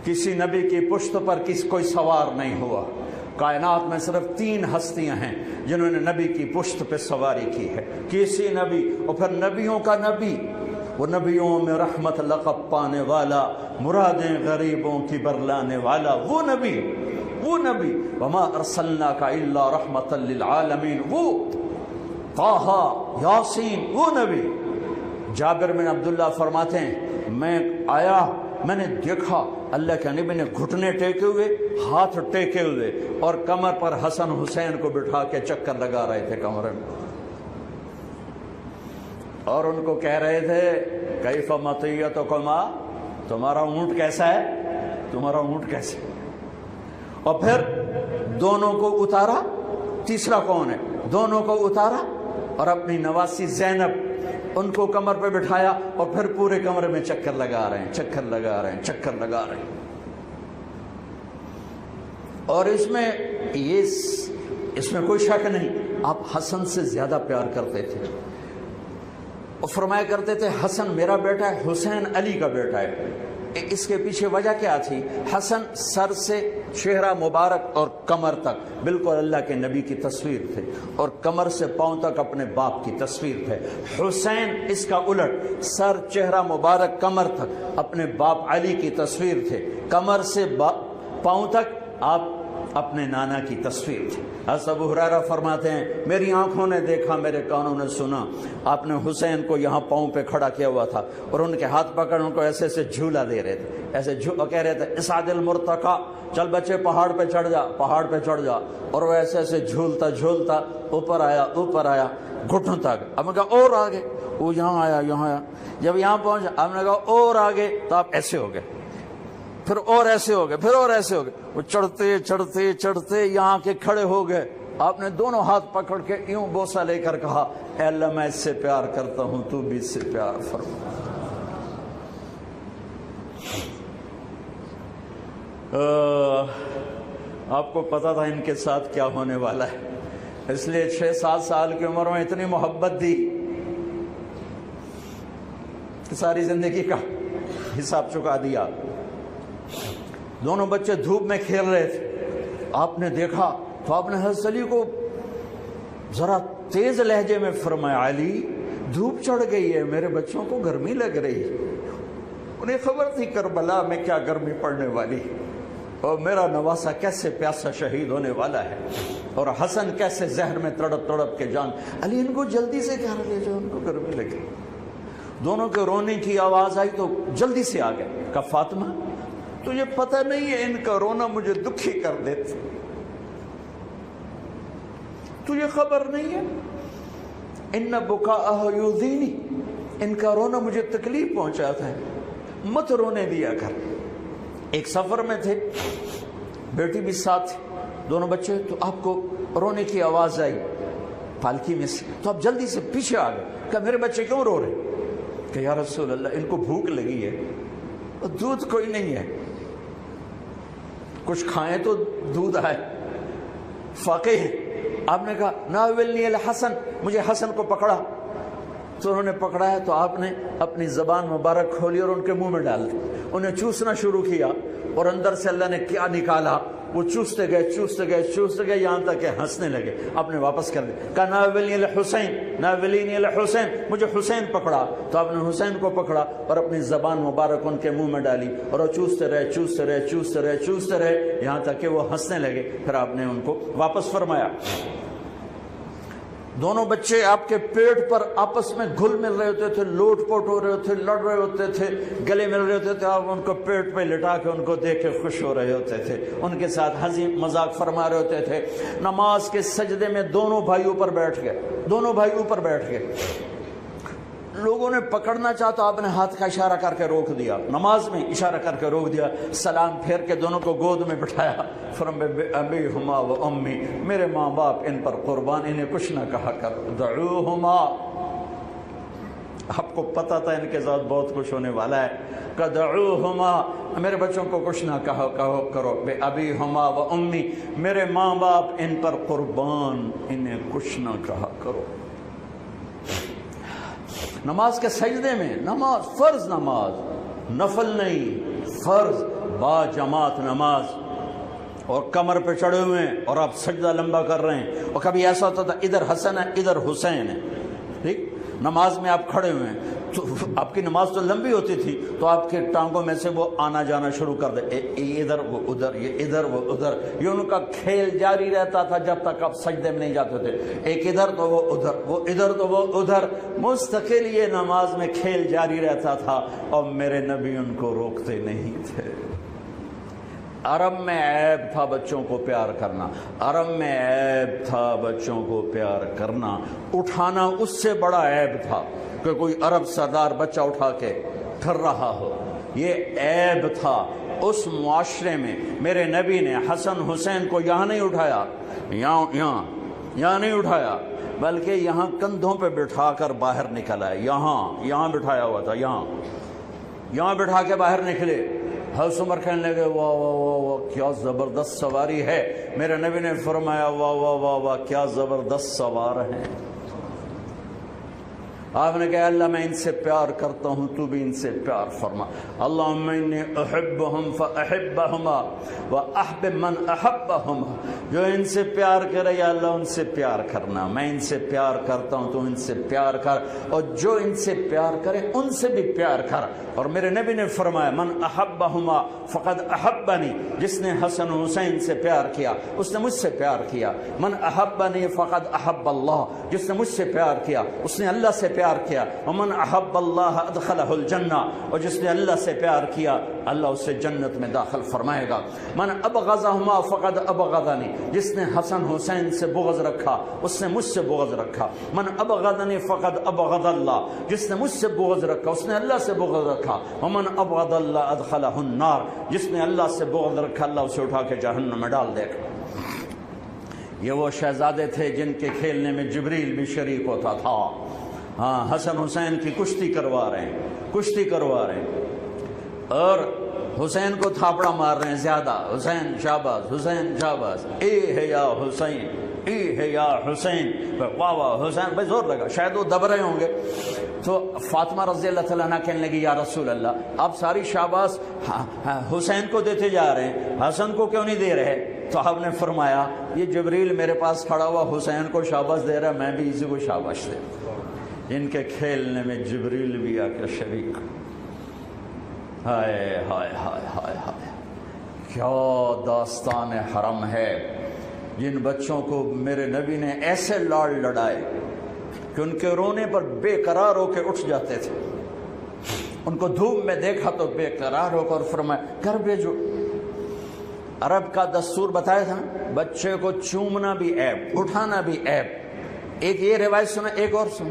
کسی نبی کی پشت پر کوئی سوار نہیں ہوا. کائنات میں صرف 3 ہستیاں ہیں جنہوں نے نبی کی پشت پہ سواری کی ہے. کسی نبی، اور پھر نبیوں کا نبی، وہ نبیوں میں رحمت لقب پانے والا، مرادیں غریبوں کی برلانے والا، وہ نبی. وما ارسلناک الا رحمتا للعالمین، وہ طٰہٰ، یاسین، وہ نبی. جابر بن عبداللہ فرماتے ہیں میں آیا، میں نے دیکھا اللہ کے نبی نے گھٹنے ٹیکے ہوئے، ہاتھ ٹیکے ہوئے، اور کمر پر حسن حسین کو بٹھا کے چکر لگا رہے تھے کمر میں، اور ان کو کہہ رہے تھے کیف مطیتکما، تمہارا اونٹ کیسا ہے، تمہارا اونٹ کیسا ہے. اور پھر دونوں کو اتارا. تیسرا کون ہے؟ دونوں کو اتارا اور اپنی نواسی زینب ان کو کمر پہ بٹھایا، اور پھر پورے کمرے میں چکر لگا رہے ہیں، چکر لگا رہے ہیں، چکر لگا رہے ہیں. اور اس میں کوئی شک نہیں، آپ حسن سے زیادہ پیار کرتے تھے، اور فرمایا کرتے تھے حسن میرا بیٹا ہے، حسین علی کا بیٹا ہے. اس کے پیچھے وجہ کیا تھی؟ حسن سر سے چہرہ مبارک اور کمر تک بالکل اللہ کے نبی کی تصویر تھے، اور کمر سے پاؤں تک اپنے باپ کی تصویر تھے. حسین اس کا الٹ، سر چہرہ مبارک کمر تک اپنے باپ علی کی تصویر تھے، کمر سے پاؤں تک آپ اپنے نانا کی تصویر تھی. حضرت ابو ہریرہ فرماتے ہیں میری آنکھوں نے دیکھا، میرے کانوں نے سنا، آپ نے حسین کو یہاں پاؤں پہ کھڑا کیا ہوا تھا، اور ان کے ہاتھ پکڑ ان کو ایسے ایسے جھولا دے رہے تھے، ایسے کہہ رہے تھے اسعد المرتقی، چل بچے پہاڑ پہ چڑھ جا، پہاڑ پہ چڑھ جا. اور وہ ایسے ایسے جھولتا جھولتا اوپر آیا گھٹنوں تک. اب نے کہا اور آگے، وہ یہاں آیا، جب یہاں پہنچا اب نے کہا اور آگے، تو آپ ایسے ہو گئے، پھر اور ایسے ہو گئے، پھر اور ایسے ہو گئے. وہ چڑھتے یہاں کے کھڑے ہو گئے. آپ نے دونوں ہاتھ پکڑ کے یوں بوسہ لے کر کہا اے اللہ میں اس سے پیار کرتا ہوں، تو بھی اس سے پیار فرما. آپ کو پتا تھا ان کے ساتھ کیا ہونے والا ہے، اس لیے 6-7 سال کی عمر میں اتنی محبت دی کہ ساری زندگی کا حساب چکا دیا. دونوں بچے دھوپ میں کھیل رہے تھے، آپ نے دیکھا تو آپ نے حضرت علی کو ذرا تیز لہجے میں فرمایا علی دھوپ چڑھ گئی ہے، میرے بچوں کو گرمی لگ رہی ہے. انہیں خبر تھی کربلا میں کیا گرمی پڑنے والی، اور میرا نواسا کیسے پیاسا شہید ہونے والا ہے، اور حسن کیسے زہر میں تڑپ کے جان. علی ان کو جلدی سے کہہ رہے جو ان کو گرمی لگی. دونوں کے رونے کی آواز آئی تو جلدی سے آ گئے. کہا فاطمہ تجھے پتہ نہیں ہے ان کا رونا مجھے دکھی کر دیتا، تجھے خبر نہیں ہے، ان بکاءہ یؤذینی، ان کا رونا مجھے تکلیف پہنچاتا ہے، مت رونے دیا کر. ایک سفر میں تھے، بیٹی بھی ساتھ، دونوں بچے، تو آپ کو رونے کی آواز آئی پالکی میں سے، تو آپ جلدی سے پیچھے آ گئے. کہ میرے بچے کیوں رو رہے؟ کہ یا رسول اللہ ان کو بھوک لگی ہے، اور دودھ کوئی نہیں ہے، کچھ کھائیں تو دودھ آئے، فاقے ہیں. آپ نے کہا ناولنی الحسن، مجھے حسن کو پکڑا. تو انہوں نے پکڑا ہے تو آپ نے اپنی زبان مبارک کھولی اور ان کے منہ میں ڈال دی، انہیں چوسنا شروع کیا، اور اندر سے اللہ نے کیا نکالا، وہ چوستے گئے یہاں تک کہ ہنسنے لگے. آپ نے واپس کر دیا. کہا ناولنی الحسین، ناولنی الحسین، مجھے حسین پکڑا. تو آپ نے حسین کو پکڑا اور اپنی زبان مبارک ان کے منہ میں ڈالی، اور وہ چوستے رہے یہاں تک کہ وہ ہنسنے لگے. پھر آپ نے ان کو واپس فرمایا. دونوں بچے آپ کے پیٹ پر آپس میں گھل مل رہے ہوتے تھے، لوٹ پوٹ ہو رہے ہوتے تھے، لڑ رہے ہوتے تھے، گلے مل رہے ہوتے تھے. آپ ان کو پیٹ پہ لٹا کے ان کو دیکھ کے خوش ہو رہے ہوتے تھے، ان کے ساتھ ہنسی مذاق فرما رہے ہوتے تھے. نماز کے سجدے میں دونوں بھائی اوپر بیٹھ گئے. لوگوں نے پکڑنا چاہا تو آپ نے ہاتھ کا اشارہ کر کے روک دیا، نماز میں اشارہ کر کے روک دیا. سلام پھیر کے دونوں کو گود میں بٹھایا. ابیہما و امی، میرے ماں باپ ان پر قربان، انہیں کچھ نہ کہا کر. دعوہما، آپ کو پتا تھا ان کے ساتھ بہت کچھ ہونے والا ہے. کہ دعوہما، میرے بچوں کو کچھ نہ کہو کرو. بے ابیہما و امی، میرے ماں باپ ان پر قربان، انہیں کچھ نہ کہا کرو. نماز کے سجدے میں، نماز فرض، نماز نفل نہیں، فرض با جماعت نماز اور کمر پہ چڑھے ہوئے ہیں اور آپ سجدہ لمبا کر رہے ہیں، اور کبھی ایسا ہوتا تھا ادھر حسن ہے ادھر حسین ہے، ٹھیک، نماز میں آپ کھڑے ہوئے ہیں تو آپ کی نماز تو لمبی ہوتی تھی تو آپ کے ٹانگوں میں سے وہ آنا جانا شروع کر دے، ادھر وہ ادھر، یہ ادھر وہ ادھر، یہ ان کا کھیل جاری رہتا تھا جب تک آپ سجدے میں نہیں جاتے تھے، ایک ادھر تو وہ ادھر، وہ ادھر تو وہ ادھر، مستقل یہ نماز میں کھیل جاری رہتا تھا، اور میرے نبی ان کو روکتے نہیں تھے۔ عرب میں عیب تھا بچوں کو پیار کرنا، عرب میں عیب تھا بچوں کو پیار کرنا، اٹھانا اس سے بڑا عیب تھا کہ کوئی عرب سردار بچہ اٹھا کے پھر رہا ہو، یہ عیب تھا۔ اس معاشرے میں میرے نبی نے حسن حسین کو یہاں نہیں اٹھایا، یہاں نہیں اٹھایا، بلکہ یہاں کندھوں پہ بٹھا کر باہر نکل آئے، یہاں بٹھایا ہوا تھا، یہاں بٹھا کے باہر نکلے۔ حضرت عمر کہنے لگے واہ واہ واہ واہ کیا زبردست سواری ہے، میرے نبی نے فرمایا واہ واہ واہ واہ کیا زبردست سوار ہیں۔ آپ نے کہا اللہ میں ان سے پیار کرتا ہوں تو بھی ان سے پیار فرما، اللہم انی احبہم فاحبہما واحبب من احبہما، جو ان سے پیار کرے یا اللہ ان سے پیار کرنا، میں ان سے پیار کرتا ہوں تو ان سے پیار کر، اور جو ان سے پیار کرے ان سے بھی پیار کر۔ اور میرے نبی نے فرمایا من احبہما فقد احبنی، جس نے حسن حسین سے پیار کیا اس نے مجھ سے پیار کیا، من احبنی فقد احب اللہ، جس نے مجھ سے پیار کیا اس نے اللہ سے پیار کیا، ومن احب اللہ ادخلہ الجنہ، اور جس نے اللہ سے پیار کیا اللہ اسے جنت میں داخل فرمائے گا، من ابغضہما فقد ابغضنی، جس نے حسن حسین سے بغض رکھا اس نے مجھ سے بغض رکھا، من ابغضنی فقد ابغض اللہ، جس نے مجھ سے بغض رکھا اس نے اللہ سے بغض رکھا، ومن ابغض اللہ ادخلہ النار، جس نے اللہ سے بغض رکھا اللہ اسے اٹھا کے جہنم میں ڈال دے گا۔ یہ وہ شہزادے تھے جن کے کھیلنے میں جبریل بھی شریک ہوتا تھا۔ ہاں حسن حسین کی کشتی کروا رہے ہیں اور حسین کو تھاپڑا مار رہے ہیں زیادہ، حسین شاباز، حسین شاباز، اے ہے یا حسین، اے ہے یا حسین، واہ واہ حسین، بھائی زور لگا، شاید وہ دب رہے ہوں گے۔ تو فاطمہ رضی اللہ تعالیٰ عنہ کہنے لگی یا رسول اللہ آپ ساری شاباز حسین کو دیتے جا رہے ہیں، حسن کو کیوں نہیں دے رہے؟ تو آپ نے فرمایا یہ جبریل میرے پاس کھڑا ہوا حسین کو شاباش دے رہا ہے، میں بھی اسی کو شاباش دے رہا ہوں۔ ان کے کھیلنے میں جبریل بھی آ کے شریک۔ ہائے ہائے ہائے ہائے ہائے، کیا داستان حرم ہے، جن بچوں کو میرے نبی نے ایسے لاڑ لڑائے کہ ان کے رونے پر بے قرار ہو کے اٹھ جاتے تھے، ان کو دھوپ میں دیکھا تو بے قرار ہو کر فرمایا گھر بھیجو۔ عرب کا دستور بتایا تھا بچے کو چومنا بھی عیب، اٹھانا بھی عیب۔ ایک یہ روایت سنا، ایک اور سن،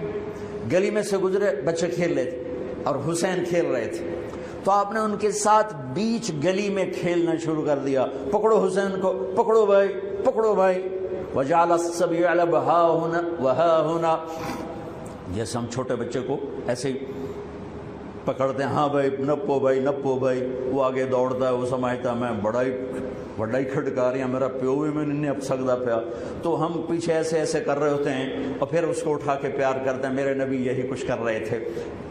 گلی میں سے گزرے بچے کھیل رہے تھے اور حسین کھیل رہے تھے، تو آپ نے ان کے ساتھ بیچ گلی میں کھیلنا شروع کر دیا، پکڑو حسین کو، پکڑو بھائی پکڑو بھائی، وجعل الصبی یلعب ہا ہنا وہا ہنا، جیسے ہم چھوٹے بچے کو ایسے ہی پکڑتے ہیں، ہاں بھائی نپو بھائی نپو بھائی، وہ آگے دوڑتا ہے، وہ سمجھتا ہے میں بڑا ہی کھٹکاریاں میرا پیو بھی میں نہیں اب سکتا پیا، تو ہم پیچھے ایسے ایسے کر رہے ہوتے ہیں اور پھر اس کو اٹھا کے پیار کرتے ہیں۔ میرے نبی یہی کچھ کر رہے تھے،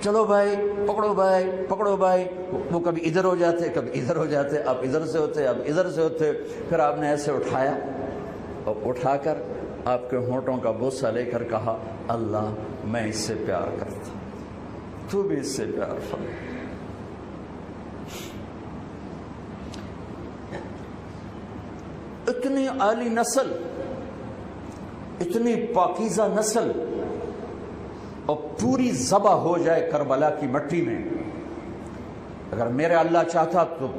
چلو بھائی پکڑو بھائی پکڑو بھائی، وہ کبھی ادھر ہو جاتے کبھی ادھر ہو جاتے، اب ادھر سے ہوتے اب ادھر سے ہوتے، پھر آپ نے ایسے اٹھایا اور اٹھا کر آپ کے ہونٹوں کا بوسہ لے کر کہا اللہ میں اس سے پیار کرتا، تو بھی اس سے پیار فرما۔ اتنی عالی نسل، اتنی پاکیزہ نسل، اور پوری ذبح ہو جائے کربلا کی مٹی میں، اگر میرے اللہ چاہتا تو،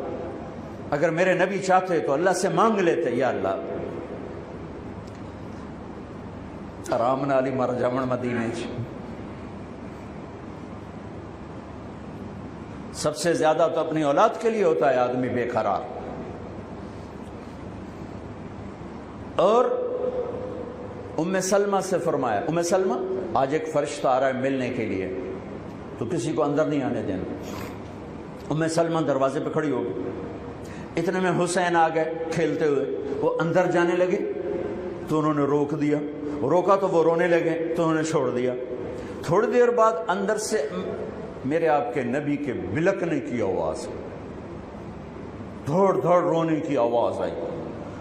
اگر میرے نبی چاہتے تو اللہ سے مانگ لیتے یا اللہ آرام نالی مر جمن مدینے چ۔ سب سے زیادہ تو اپنی اولاد کے لیے ہوتا ہے آدمی بے قرار۔ اور ام سلمہ سے فرمایا، ام سلمہ آج ایک فرشتہ آ رہا ہے ملنے کے لیے تو کسی کو اندر نہیں آنے دینا۔ ام سلمہ دروازے پہ کھڑی ہو گئی، اتنے میں حسین آ گئے کھیلتے ہوئے، وہ اندر جانے لگے تو انہوں نے روک دیا، روکا تو وہ رونے لگے تو انہوں نے چھوڑ دیا۔ تھوڑی دیر بعد اندر سے میرے آپ کے نبی کے بلکنے کی آواز، دھوڑ دھوڑ رونے کی آواز آئی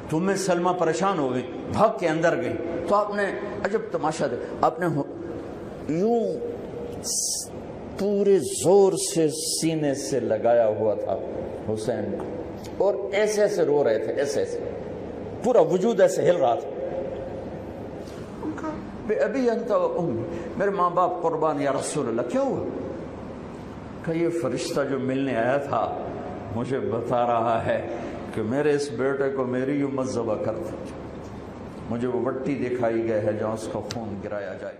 تو میں سلمہ پریشان ہو گئی، بھاگ کے اندر گئی تو آپ نے عجب تماشا دے، آپ نے یوں پورے زور سے سینے سے لگایا ہوا تھا حسین کو، اور ایسے ایسے رو رہے تھے، ایسے ایسے پورا وجود ایسے ہل رہا تھا۔ بے ابی انت و امی، میرے ماں باپ قربان یا رسول اللہ۔ کیا ہوا؟ کہ یہ فرشتہ جو ملنے آیا تھا مجھے بتا رہا ہے کہ میرے اس بیٹے کو میری امت ذبح کر دے، مجھے وہ وٹی دکھائی گئی ہے جہاں اس کا خون گرایا جائے۔